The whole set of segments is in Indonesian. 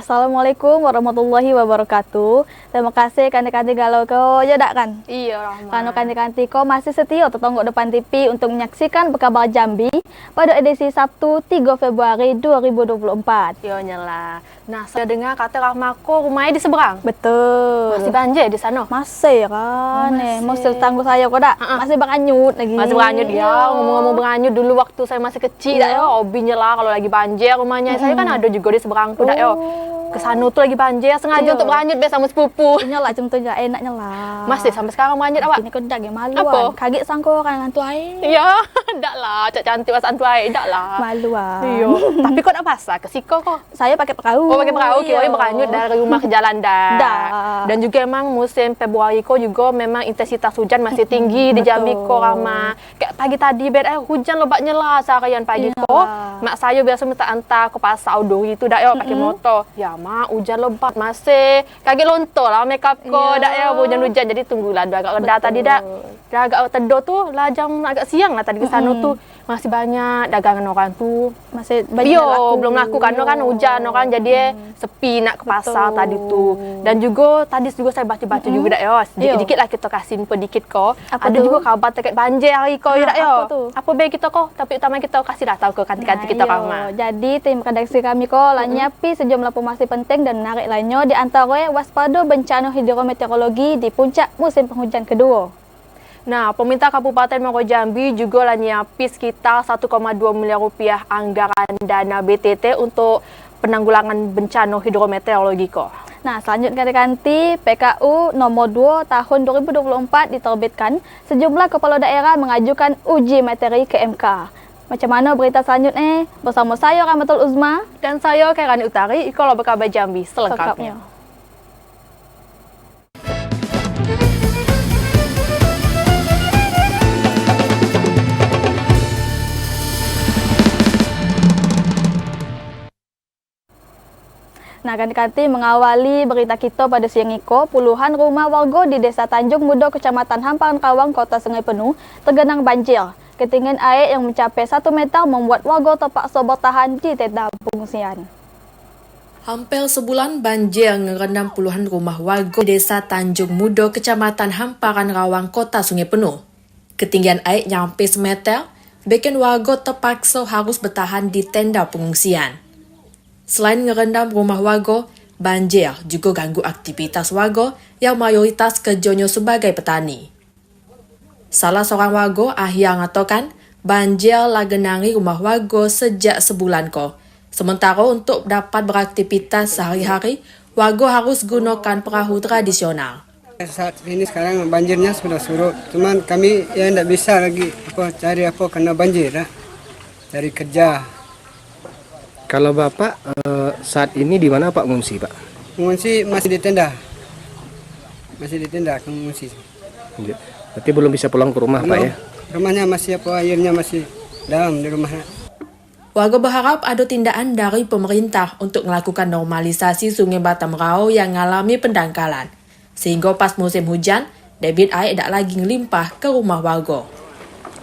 Assalamualaikum warahmatullahi wabarakatuh. Terima kasih kanti-kanti galau ko jodak kan. Iya, Rahman. Karena kanti-kanti ko masih setia tetangga depan TV untuk menyaksikan Berkabar Jambi pada edisi Sabtu 3 Februari 2024. Yo nyela. Nah, saya dengar kata Rahma ko rumahnya di seberang. Betul. Masih banjir di sana. Masih kan. Masih tangguh saya kok dak. Masih beranyut lagi. Masih beranyut ya. Ngomong-ngomong beranyut dulu waktu saya masih kecil dak yo, hobi nyela kalau lagi banjir rumahnya. Saya kan ada juga di seberang tuh dak yo. Kesana tuh lagi banjir, sengaja untuk beranyut biasa sama sepupu. Nyala contohnya enaknya lah. Masih sampai sekarang beranyut awak? Ini kedak ya malu. Apa? Kaget sangko kan antu air. Iya, ndak lah, cak cantik pas antu air, ndak lah. Malu Iya. Tapi kok ndak pasah ke siko kok? Saya pakai perahu. Oh, pakai perahu, kira beranyut dari rumah ke jalan dah. Dan juga emang musim Februari kok juga memang intensitas hujan masih tinggi di Jambi kok, Rahma. Kayak pagi tadi hujan lebat nyela seharian pagi kok. Mak saya biasa minta antar ke pasar outdoor itu dak yo pakai motor. Ya mak, hujan lebat masih. Kaget lontor lah makeup kok dak yo hujan-hujan, jadi tunggulah agak reda tadi dak. Dah agak teduh tuh lah jam agak siang lah tadi ke sana tuh. Masih banyak dagangan orang tuh. Masih banyak laku. Belum laku kan hujan kan jadi sepi nak ke pasar tadi tuh. Dan juga tadi juga saya baca-baca juga dak yo. Sedikit lah kita kasih info dikit kok. Ada juga kabar terkait banjir hari kok dak yo. Apa baik kita kok, tapi utama kita kasih dah tahu ke kanti-kanti kita Rahma. Jadi tim redaksi kami kok lah nyiapi sejumlah informasi penting dan menarik lainnya, di antara waspada bencana hidrometeorologi di puncak musim penghujan kedua. Nah, pemerintah Kabupaten Muaro Jambi juga lah nyiapi sekitar 1,2 miliar rupiah anggaran dana BTT untuk penanggulangan bencana hidrometeorologi kok. Nah, selanjutnya kanti PKU nomor 2 tahun 2024 diterbitkan, sejumlah kepala daerah mengajukan uji materi ke MK. Macam mana berita selanjutnya? Bersama saya Rahmatul Uzma dan saya Kairani Utari, Ikola Berkabar Jambi selengkapnya. Nah, kanti-kanti mengawali berita kita pada siang iko, puluhan rumah warga di Desa Tanjung Mudo, Kecamatan Hamparan Kawang, Kota Sungai Penuh, tergenang banjir. Ketinggian air yang mencapai 1 meter membuat warga terpaksa bertahan di tenda pengungsian. Hampir sebulan banjir merendam puluhan rumah warga Desa Tanjung Mudo, Kecamatan Hamparan Kawang, Kota Sungai Penuh. Ketinggian air nyampe semeter, bikin warga terpaksa harus bertahan di tenda pengungsian. Selain ngerendam rumah warga, banjir juga ganggu aktivitas warga yang mayoritas kerjanya sebagai petani. Salah seorang warga akhirnya mengatakan banjir lah genangi rumah warga sejak sebulan kok. Sementara untuk dapat beraktivitas sehari-hari, warga harus gunakan perahu tradisional. Saat ini sekarang banjirnya sudah surut, cuman kami ya tidak bisa lagi cari karena banjir, cari kerja. Kalau Bapak saat ini di mana Pak mengungsi, Pak? Mengungsi masih di tenda. Masih di tenda mengungsi. Berarti belum bisa pulang ke rumah, belum, Pak ya? Rumahnya masih airnya masih dalam di rumah. Warga berharap ada tindakan dari pemerintah untuk melakukan normalisasi Sungai Batam Rao yang mengalami pendangkalan. Sehingga pas musim hujan, debit air tidak lagi melimpah ke rumah warga.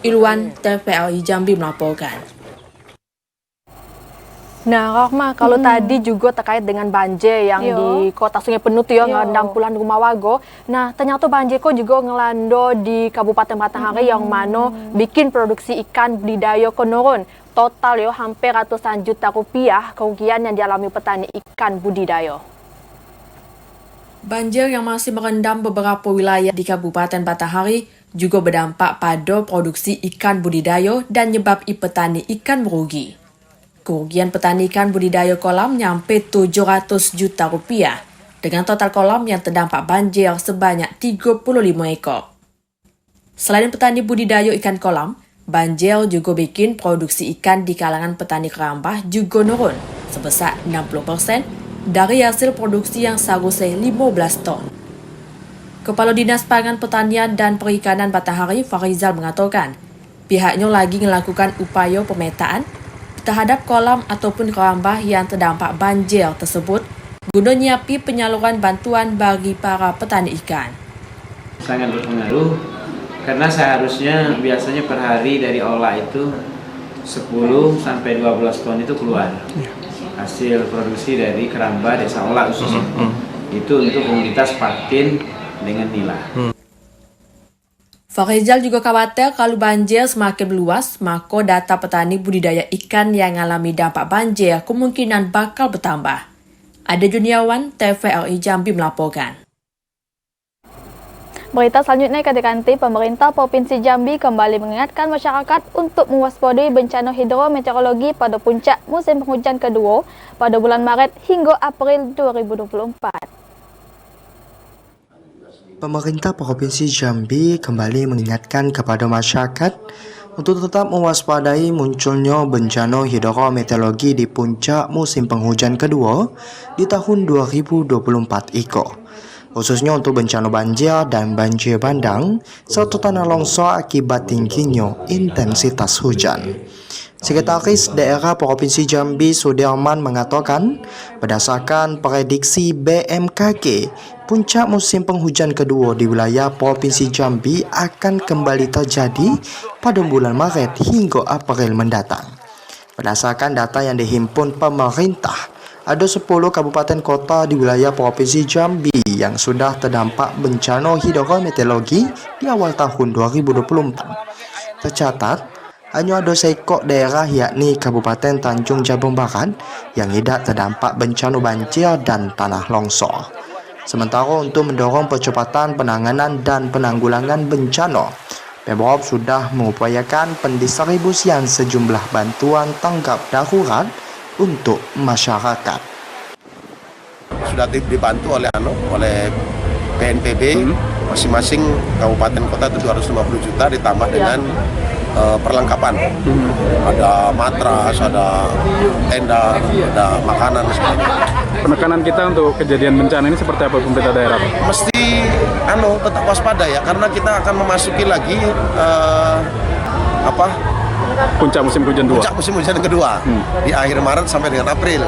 Ilwan, TVRI Jambi melaporkan. Nah, Rahma, kalau tadi juga terkait dengan banjir yang di Kota Sungai Penuh tuh ya, ngerendam puluhan rumah warga. Nah, ternyata banjir kok juga ngelando di Kabupaten Batanghari yang mana bikin produksi ikan budidaya menurun. Total ya hampir ratusan juta rupiah kerugian yang dialami petani ikan budidaya. Banjir yang masih merendam beberapa wilayah di Kabupaten Batanghari juga berdampak pada produksi ikan budidaya dan menyebabkan petani ikan merugi. Kerugian petani ikan budidaya kolam nyampe 700 juta rupiah dengan total kolam yang terdampak banjir sebanyak 35 ekor. Selain petani budidaya ikan kolam, banjir juga bikin produksi ikan di kalangan petani kerambah juga menurun sebesar 60% dari hasil produksi yang seharusnya 15 ton. Kepala Dinas Pangan Pertanian dan Perikanan Batanghari Farizal mengatakan, pihaknya lagi melakukan upaya pemetaan terhadap kolam ataupun kerambah yang terdampak banjir tersebut guna nyiapi penyaluran bantuan bagi para petani ikan. Sangat berpengaruh karena seharusnya biasanya per hari dari olah itu 10 sampai 12 ton itu keluar. hasil produksi dari keramba Desa Ola khususnya. Itu untuk komunitas Patin dengan Nila. Farizal juga khawatir kalau banjir semakin meluas, maka data petani budidaya ikan yang mengalami dampak banjir kemungkinan bakal bertambah. Ada Juniawan, TVRI Jambi melaporkan. Berita selanjutnya kanti pemerintah Provinsi Jambi kembali mengingatkan masyarakat untuk mewaspadai bencana hidrometeorologi pada puncak musim penghujan kedua pada bulan Maret hingga April 2024. Pemerintah Provinsi Jambi kembali mengingatkan kepada masyarakat untuk tetap mewaspadai munculnya bencana hidrometeorologi di puncak musim penghujan kedua di tahun 2024 ini. Khususnya untuk bencana banjir dan banjir bandang, serta tanah longsor akibat tingginya intensitas hujan. Sekretaris Daerah Provinsi Jambi Sudirman mengatakan, berdasarkan prediksi BMKG, puncak musim penghujan kedua di wilayah Provinsi Jambi akan kembali terjadi pada bulan Maret hingga April mendatang. Berdasarkan data yang dihimpun pemerintah, ada 10 kabupaten kota di wilayah Provinsi Jambi yang sudah terdampak bencana hidrometeorologi di awal tahun 2024. Tercatat, hanya ada sekok daerah yakni Kabupaten Tanjung Jabung Barat yang tidak terdampak bencana banjir dan tanah longsor. Sementara untuk mendorong percepatan penanganan dan penanggulangan bencana, Pemprov sudah mengupayakan pendistribusian sejumlah bantuan tanggap darurat untuk masyarakat. Sudah dibantu oleh BNPB, masing-masing kabupaten kota itu 250 juta ditambah dengan perlengkapan. Ada matras, ada tenda, ada makanan sebagainya. Penekanan kita untuk kejadian bencana ini seperti apa pemerintah daerah? Mesti tetap waspada ya, karena kita akan memasuki lagi Puncak musim hujan kedua di akhir Maret sampai dengan April.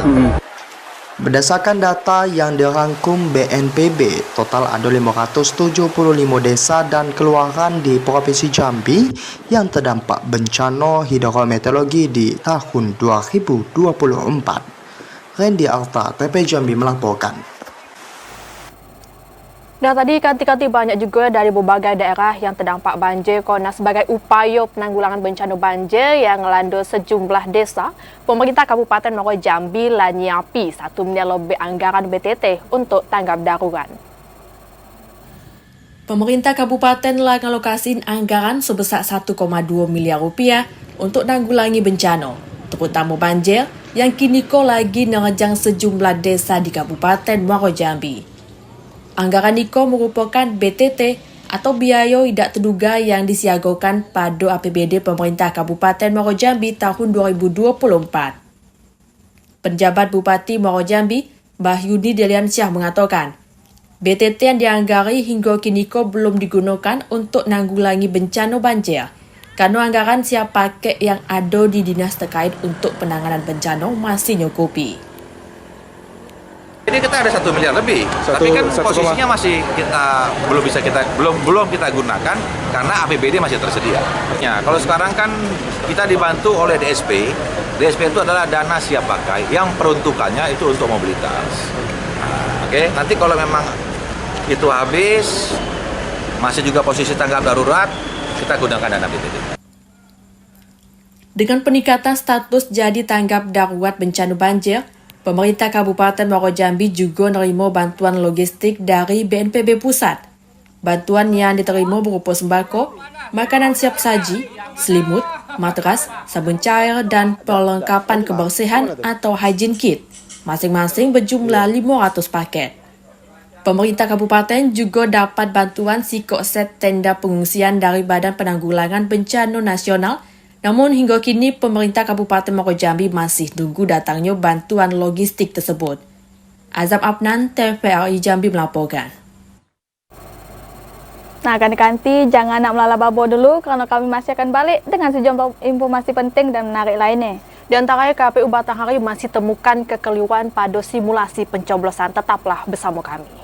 Berdasarkan data yang dirangkum BNPB, total ada 575 desa dan kelurahan di Provinsi Jambi yang terdampak bencana hidrometeorologi di tahun 2024. Randy Arta, TP Jambi melaporkan. Dan tadi kanti-kanti banyak juga dari berbagai daerah yang terdampak banjir. Karena sebagai upaya penanggulangan bencana banjir yang melanda sejumlah desa, pemerintah Kabupaten Muaro Jambi lah nyiapi 1 miliar lebih anggaran BTT untuk tanggap darurat. Pemerintah Kabupaten telah mengalokasikan anggaran sebesar 1,2 miliar rupiah untuk nanggulangi bencana, terutama banjir yang kini lagi menerjang sejumlah desa di Kabupaten Muaro Jambi. Anggaran Niko merupakan BTT atau biaya tidak terduga yang disiagakan pada APBD pemerintah Kabupaten Muaro Jambi tahun 2024. Penjabat Bupati Muaro Jambi, Mbah Yudi Deliansyah mengatakan, BTT yang dianggari hingga kini belum digunakan untuk nanggulangi bencana banjir, karena anggaran siap pakai yang ada di dinas terkait untuk penanganan bencana masih nyukupi. Ini kita ada 1 miliar lebih, tapi kan posisinya masih belum kita gunakan karena APBD masih tersedia. Ya, kalau sekarang kan kita dibantu oleh DSP. DSP itu adalah dana siap pakai yang peruntukannya itu untuk mobilitas. Oke, nanti kalau memang itu habis, masih juga posisi tanggap darurat, kita gunakan dana BTT. Dengan peningkatan status jadi tanggap darurat bencana banjir, pemerintah Kabupaten Muaro Jambi juga menerima bantuan logistik dari BNPB Pusat. Bantuan yang diterima berupa sembako, makanan siap saji, selimut, matras, sabun cair, dan perlengkapan kebersihan atau hygiene kit. Masing-masing berjumlah 500 paket. Pemerintah Kabupaten juga dapat bantuan sikok set tenda pengungsian dari Badan Penanggulangan Bencana Nasional. Namun hingga kini pemerintah Kabupaten Muaro Jambi masih tunggu datangnya bantuan logistik tersebut. Azam Abnan, TVRI Jambi melaporkan. Nah, kanti-kanti jangan nak melala babo dulu karena kami masih akan balik dengan sejumlah informasi penting dan menarik lainnya. Di antaranya KPU Batanghari masih temukan kekeliruan pada simulasi pencoblosan. Tetaplah bersama kami.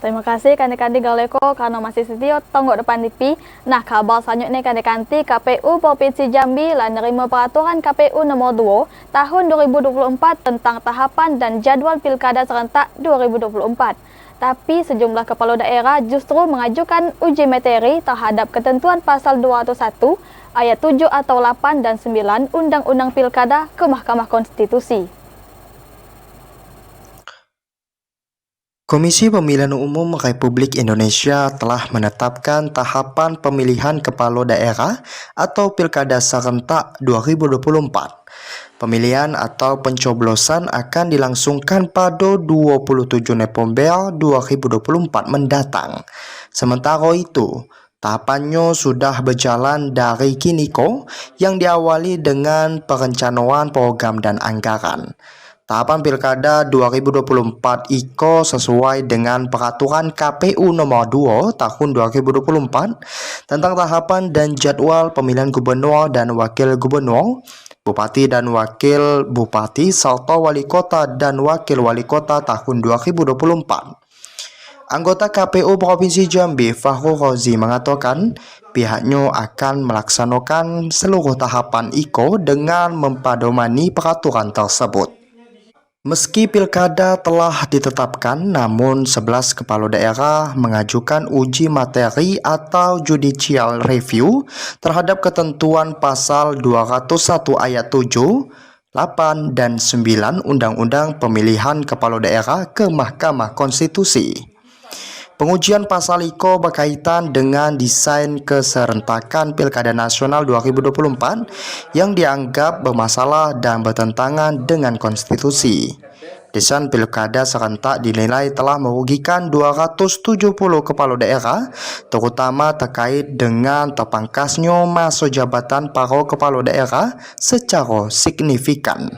Terima kasih kanti-kanti Galeko karena masih setia tonggok depan TV. Nah, kabar selanjutnya kanti-kanti KPU Provinsi Jambi lah menerima peraturan KPU nomor 2 tahun 2024 tentang tahapan dan jadwal Pilkada serentak 2024. Tapi sejumlah kepala daerah justru mengajukan uji materi terhadap ketentuan pasal 201 ayat 7 atau 8 dan 9 Undang-Undang Pilkada ke Mahkamah Konstitusi. Komisi Pemilihan Umum Republik Indonesia telah menetapkan tahapan pemilihan kepala daerah atau Pilkada serentak 2024. Pemilihan atau pencoblosan akan dilangsungkan pada 27 November 2024 mendatang. Sementara itu, tahapannya sudah berjalan dari kiniko yang diawali dengan perencanaan program dan anggaran. Tahapan Pilkada 2024 IKO sesuai dengan peraturan KPU nomor 2 tahun 2024 tentang tahapan dan jadwal pemilihan gubernur dan wakil gubernur, bupati dan wakil bupati, serta wali kota dan wakil wali kota tahun 2024. Anggota KPU Provinsi Jambi, Fahru Rozi, mengatakan pihaknya akan melaksanakan seluruh tahapan IKO dengan mempedomani peraturan tersebut. Meski pilkada telah ditetapkan, namun 11 kepala daerah mengajukan uji materi atau judicial review terhadap ketentuan pasal 201 ayat 7, 8, dan 9 Undang-Undang Pemilihan Kepala Daerah ke Mahkamah Konstitusi. Pengujian pasal IKO berkaitan dengan desain keserentakan Pilkada Nasional 2024 yang dianggap bermasalah dan bertentangan dengan konstitusi. Desain Pilkada serentak dinilai telah merugikan 270 kepala daerah, terutama terkait dengan terpangkasnya masa jabatan para kepala daerah secara signifikan.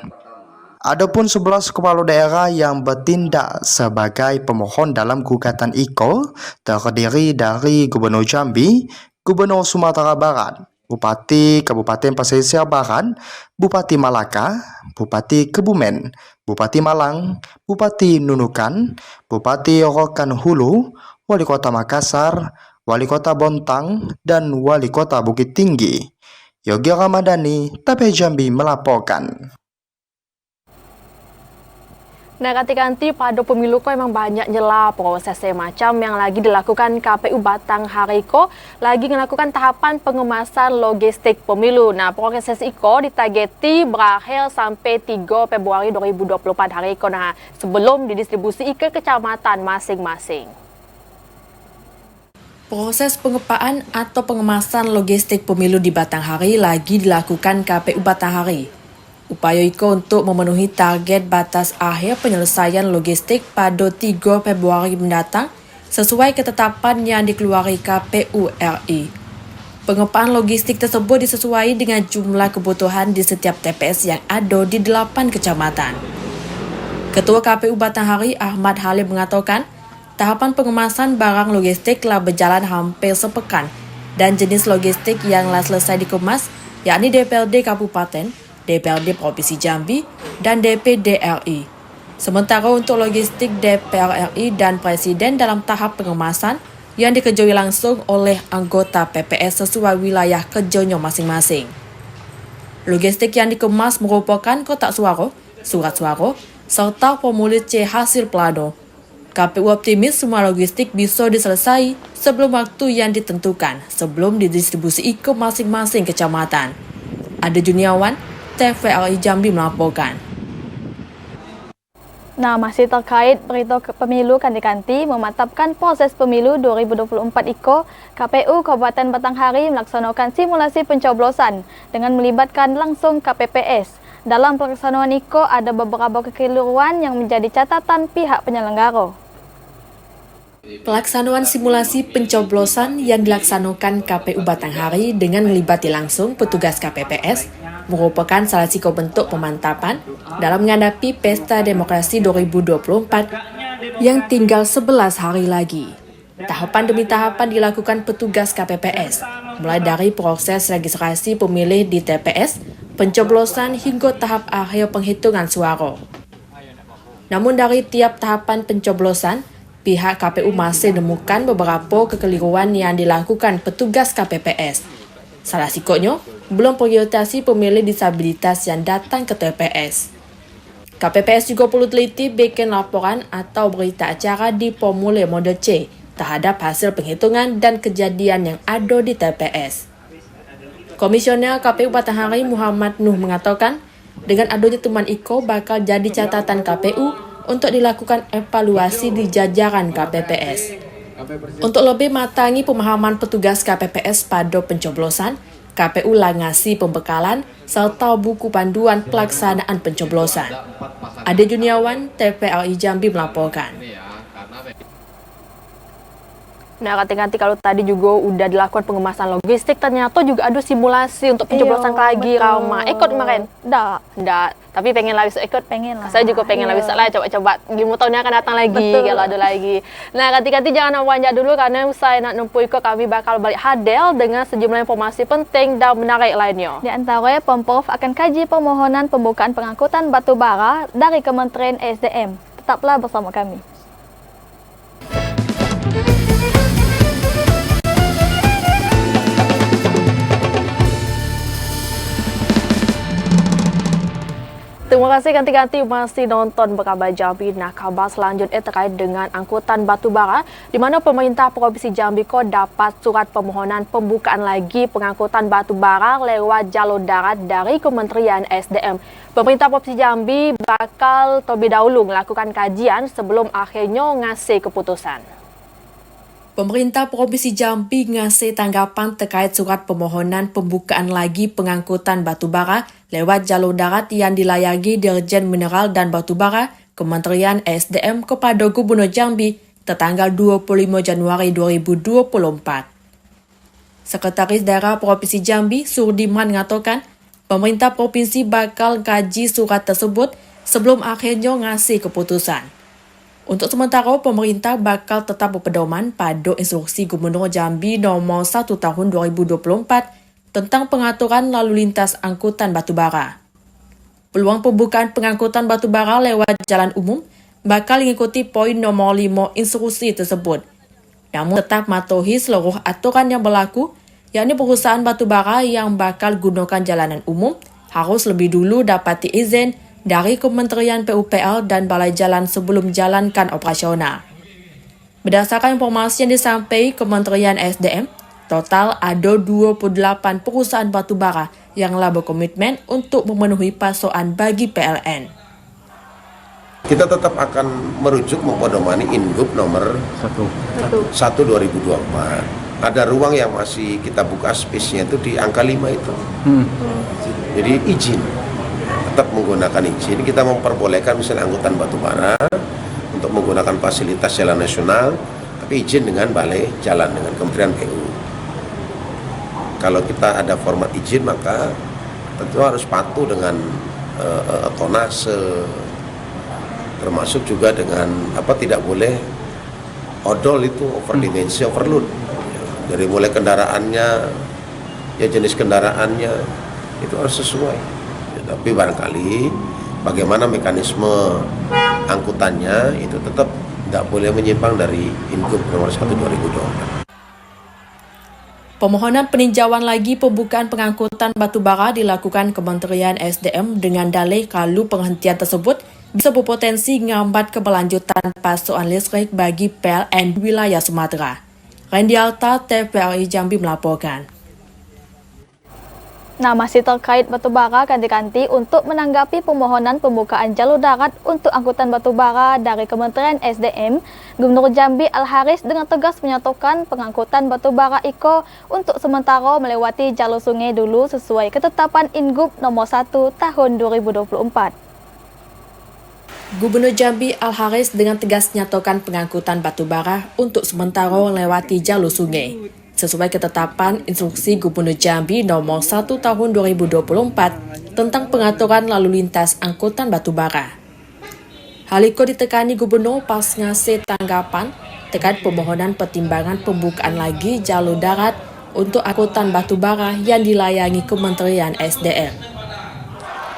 Adapun 11 kepala daerah yang bertindak sebagai pemohon dalam gugatan IKO terdiri dari Gubernur Jambi, Gubernur Sumatera Barat, Bupati Kabupaten Pesisir Barat, Bupati Malaka, Bupati Kebumen, Bupati Malang, Bupati Nunukan, Bupati Rokan Hulu, Wali Kota Makassar, Wali Kota Bontang, dan Wali Kota Bukit Tinggi. Yogi Ramadhani, TP Jambi melaporkan. Nah, kanti-kanti pada pemilu kok emang banyak nyela prosesnya macam yang lagi dilakukan KPU Batang hari ko lagi melakukan tahapan pengemasan logistik pemilu. Nah, proses iko ditageti berakhir sampai 3 Februari 2024 hari ko. Nah, sebelum didistribusi ke kecamatan masing-masing. Proses pengepaan atau pengemasan logistik pemilu di Batanghari lagi dilakukan KPU Batanghari. Upaya IKO untuk memenuhi target batas akhir penyelesaian logistik pada 3 Februari mendatang sesuai ketetapan yang dikeluarkan KPU RI. Pengepaan logistik tersebut disesuaikan dengan jumlah kebutuhan di setiap TPS yang ada di 8 kecamatan. Ketua KPU Batanghari Ahmad Halim mengatakan, tahapan pengemasan barang logistik telah berjalan hampir sepekan dan jenis logistik yang telah selesai dikemas yakni DPRD Kabupaten, DPRD Provinsi Jambi, dan DPD RI. Sementara untuk logistik DPR RI dan Presiden dalam tahap pengemasan yang dikerjai langsung oleh anggota PPS sesuai wilayah kerjanya masing-masing. Logistik yang dikemas merupakan kotak suara, surat suara, serta formulir C hasil plano. KPU optimis semua logistik bisa diselesai sebelum waktu yang ditentukan sebelum didistribusi ke masing-masing kecamatan. Ada Juniawan, TVRI Jambi melaporkan. Nah, masih terkait berita pemilu kanti-kanti memantapkan proses pemilu 2024 IKO, KPU Kabupaten Batanghari melaksanakan simulasi pencoblosan dengan melibatkan langsung KPPS. Dalam pelaksanaan IKO ada beberapa kekeliruan yang menjadi catatan pihak penyelenggara. Pelaksanaan simulasi pencoblosan yang dilaksanakan KPU Batanghari dengan melibati langsung petugas KPPS merupakan salah satu bentuk pemantapan dalam menghadapi Pesta Demokrasi 2024 yang tinggal 11 hari lagi. Tahapan demi tahapan dilakukan petugas KPPS, mulai dari proses registrasi pemilih di TPS, pencoblosan hingga tahap akhir penghitungan suara. Namun dari tiap tahapan pencoblosan, pihak KPU masih menemukan beberapa kekeliruan yang dilakukan petugas KPPS. Salah sikonya, belum prioritasi pemilih disabilitas yang datang ke TPS. KPPS juga perlu teliti bikin laporan atau berita acara di formulir mode C terhadap hasil penghitungan dan kejadian yang ada di TPS. Komisioner KPU Batanghari Muhammad Nuh mengatakan, dengan adanya temuan Iko bakal jadi catatan KPU untuk dilakukan evaluasi di jajaran KPPS. Untuk lebih matangi pemahaman petugas KPPS pada pencoblosan, KPU lah ngasih pembekalan serta buku panduan pelaksanaan pencoblosan. Ade Juniawan, TVRI Jambi melaporkan. Nah, ganti-ganti kalau tadi juga udah dilakukan pengemasan logistik, ternyata juga ada simulasi untuk pencoblosan lagi, Rama. Ikut kemarin? Nggak. Tapi pengen lagi ikut? Pengen lah. Saya juga pengen lagi lah, coba-coba. Gimana tahunnya akan datang lagi, kalau ada lagi. Nah, ganti-ganti jangan wanjak dulu, karena usai nak nempuh ikut, kami bakal balik hadir dengan sejumlah informasi penting dan menarik lainnya. Di antara, Pemprov akan kaji permohonan pembukaan pengangkutan batu bara dari Kementerian SDM. Tetaplah bersama kami. Terima kasih ganti-ganti masih nonton Berkabar Jambi. Nah, kabar selanjutnya terkait dengan angkutan batu bara, di mana pemerintah Provinsi Jambi dapat surat permohonan pembukaan lagi pengangkutan batu bara lewat jalur darat dari Kementerian SDM. Pemerintah Provinsi Jambi bakal terlebih dahulu melakukan kajian sebelum akhirnya ngasih keputusan. Pemerintah Provinsi Jambi ngasih tanggapan terkait surat permohonan pembukaan lagi pengangkutan batu bara lewat jalur darat yang dilayani Dirjen Mineral dan Batubara Kementerian SDM kepada Gubernur Jambi tertanggal 25 Januari 2024. Sekretaris Daerah Provinsi Jambi, Surdiman, mengatakan pemerintah provinsi bakal kaji surat tersebut sebelum akhirnya ngasih keputusan. Untuk sementara, pemerintah bakal tetap berpedoman pada instruksi Gubernur Jambi nomor 1 tahun 2024 tentang pengaturan lalu lintas angkutan batubara. Peluang pembukaan pengangkutan batubara lewat jalan umum bakal mengikuti poin nomor 5 instruksi tersebut. Namun tetap mematuhi seluruh aturan yang berlaku, yakni perusahaan batubara yang bakal gunakan jalanan umum harus lebih dulu dapati izin dari Kementerian PUPR dan Balai Jalan sebelum jalankan operasional. Berdasarkan informasi yang disampaikan Kementerian SDM, total ada 28 perusahaan batubara yang telah berkomitmen untuk memenuhi pasokan bagi PLN. Kita tetap akan merujuk mempedomani Ingup nomor 1 2024. Ada ruang yang masih kita buka space-nya itu di angka 5 itu. Jadi izin. Tetap menggunakan izin, kita memperbolehkan misalnya angkutan batubara untuk menggunakan fasilitas jalan nasional, tapi izin dengan balai jalan, dengan Kementerian PU. Kalau kita ada format izin, maka tentu harus patuh dengan tonase, termasuk juga dengan tidak boleh odol itu overdimensi, overload. Dari mulai kendaraannya, ya jenis kendaraannya itu harus sesuai. Tapi barangkali bagaimana mekanisme angkutannya itu tetap tidak boleh menyimpang dari Ingup nomor 1 2024. Permohonan peninjauan lagi pembukaan pengangkutan batubara dilakukan Kementerian SDM dengan dalih kalau penghentian tersebut bisa berpotensi menghambat keberlanjutan pasokan listrik bagi PLN di wilayah Sumatera. Randy Alta, TVRI Jambi melaporkan. Nah, masih terkait batubara, ganti-ganti untuk menanggapi permohonan pembukaan jalur darat untuk angkutan batubara dari Kementerian SDM, Gubernur Jambi Al-Haris dengan tegas menyatakan pengangkutan batubara IKO untuk sementara melewati jalur sungai dulu sesuai ketetapan Ingup nomor 1 tahun 2024. Gubernur Jambi Al-Haris dengan tegas menyatakan pengangkutan batubara untuk sementara melewati jalur sungai sesuai ketetapan instruksi Gubernur Jambi nomor 1 tahun 2024 tentang pengaturan lalu lintas angkutan batubara. Hal itu ditekani Gubernur pas ngasih tanggapan terkait permohonan pertimbangan pembukaan lagi jalur darat untuk angkutan batubara yang dilayani Kementerian SDM.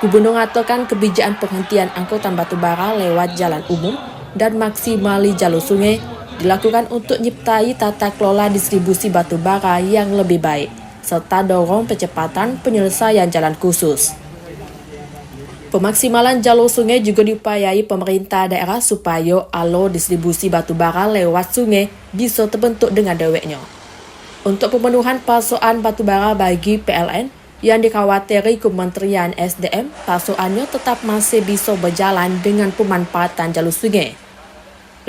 Gubernur mengatakan kebijakan penghentian angkutan batubara lewat jalan umum dan maksimali jalur sungai dilakukan untuk nyiptai tata kelola distribusi batu bara yang lebih baik, serta dorong percepatan penyelesaian jalan khusus. Pemaksimalan jalur sungai juga diupayai pemerintah daerah supaya alur distribusi batu bara lewat sungai bisa terbentuk dengan deweknya. Untuk pemenuhan pasokan batu bara bagi PLN yang dikhawatiri Kementerian SDM, pasokannya tetap masih bisa berjalan dengan pemanfaatan jalur sungai.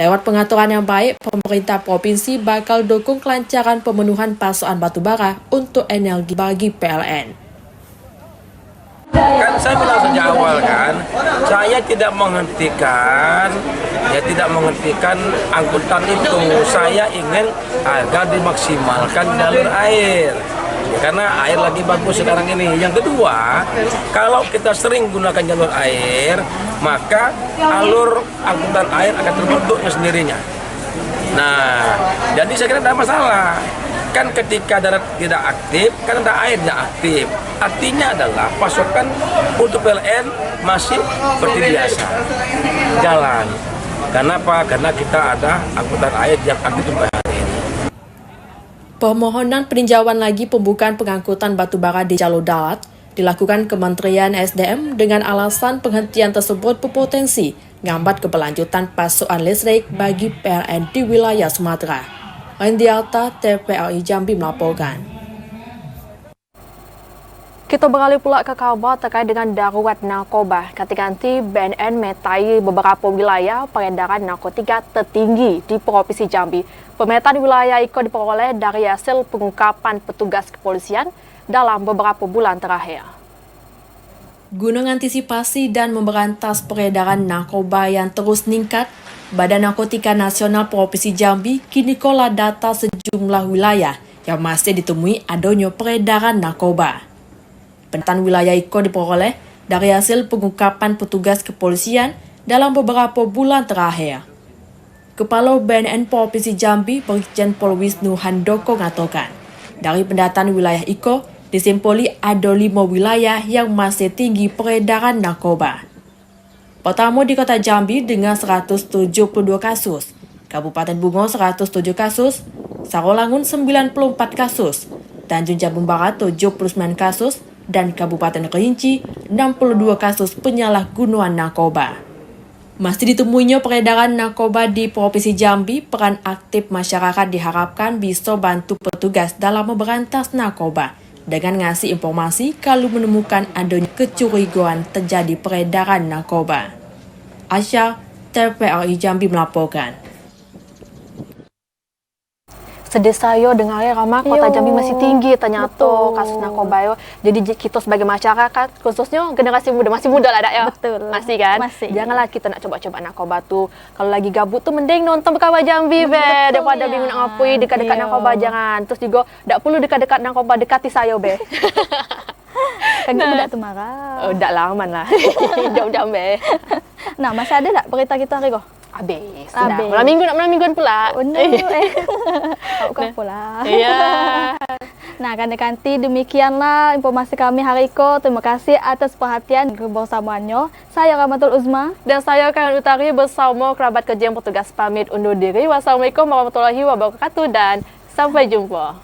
Lewat pengaturan yang baik, pemerintah provinsi bakal dukung kelancaran pemenuhan pasokan batu bara untuk energi bagi PLN. Kan saya bilang sejak awal kan, saya tidak menghentikan angkutan itu. Saya ingin agar dimaksimalkan jalur air. Karena air lagi bagus sekarang ini. Yang kedua, kalau kita sering gunakan jalur air, maka alur angkutan air akan terbentuknya sendirinya. Nah, jadi saya kira tidak masalah. Kan ketika darat tidak aktif, kan ada airnya aktif. Artinya adalah pasokan untuk PLN masih seperti biasa, jalan. Kenapa? Karena kita ada angkutan air yang aktif sampai hari ini. Permohonan peninjauan lagi pembukaan pengangkutan batu bara di jalur darat dilakukan Kementerian SDM dengan alasan penghentian tersebut berpotensi ngambat keberlanjutan pasokan listrik bagi PLN di wilayah Sumatera. Rendialta, TVRI Jambi melaporkan. Kita beralih pula ke kabar terkait dengan darurat narkoba. Ketika nanti BNN metai beberapa wilayah peredaran narkotika tertinggi di Provinsi Jambi. Pemetaan wilayah itu diperoleh dari hasil pengungkapan petugas kepolisian dalam beberapa bulan terakhir. Guna mengantisipasi dan memberantas peredaran narkoba yang terus meningkat, Badan Narkotika Nasional Provinsi Jambi kini kola data sejumlah wilayah yang masih ditemui adanya peredaran narkoba. Penataan wilayah itu diperoleh dari hasil pengungkapan petugas kepolisian dalam beberapa bulan terakhir. Kepala BNN Provinsi Jambi, Brigjen Pol Wisnu Handoko mengatakan, dari pendataan wilayah itu disimpuli ada 5 wilayah yang masih tinggi peredaran narkoba. Pertama di Kota Jambi dengan 172 kasus, Kabupaten Bungo 107 kasus, Sarolangun 94 kasus, Tanjung Jabung Barat 79 kasus, dan Kabupaten Kerinci 62 kasus penyalahgunaan narkoba. Masih ditemuinya peredaran narkoba di Provinsi Jambi, peran aktif masyarakat diharapkan bisa bantu petugas dalam memberantas narkoba dengan ngasih informasi kalau menemukan adanya kecurigaan terjadi peredaran narkoba. Asya, TVRI Jambi melaporkan. Sedih saya dengar ya Rama, Kota Jambi masih tinggi ternyata Betul. kasus narkoba yo. Jadi kita sebagai masyarakat, khususnya generasi muda, masih muda lah ya. Betul. Masih kan? Masih. Janganlah kita nak coba-coba narkoba tuh. Kalau lagi gabut tuh mending nonton Bekawai Jambi be, daripada bingung nak ngapain dekat-dekat narkoba jangan. Terus juga tak perlu dekat-dekat narkoba, dekati saya be. Kan kita tidak marah. Oh, tak lah aman lah. Jauh-jauh be. Nah, masih ada tak berita kita hari ko? Habis. Habis. Malam mingguan pula. Oh no, Kau pula. Iya. Nah, kanti demikianlah informasi kami hari ko. Terima kasih atas perhatian kebersamaannya. Saya Rahmatul Uzma dan saya Karen Utari bersama kerabat kerja yang petugas pamit undur diri. Wassalamualaikum warahmatullahi wabarakatuh dan sampai jumpa.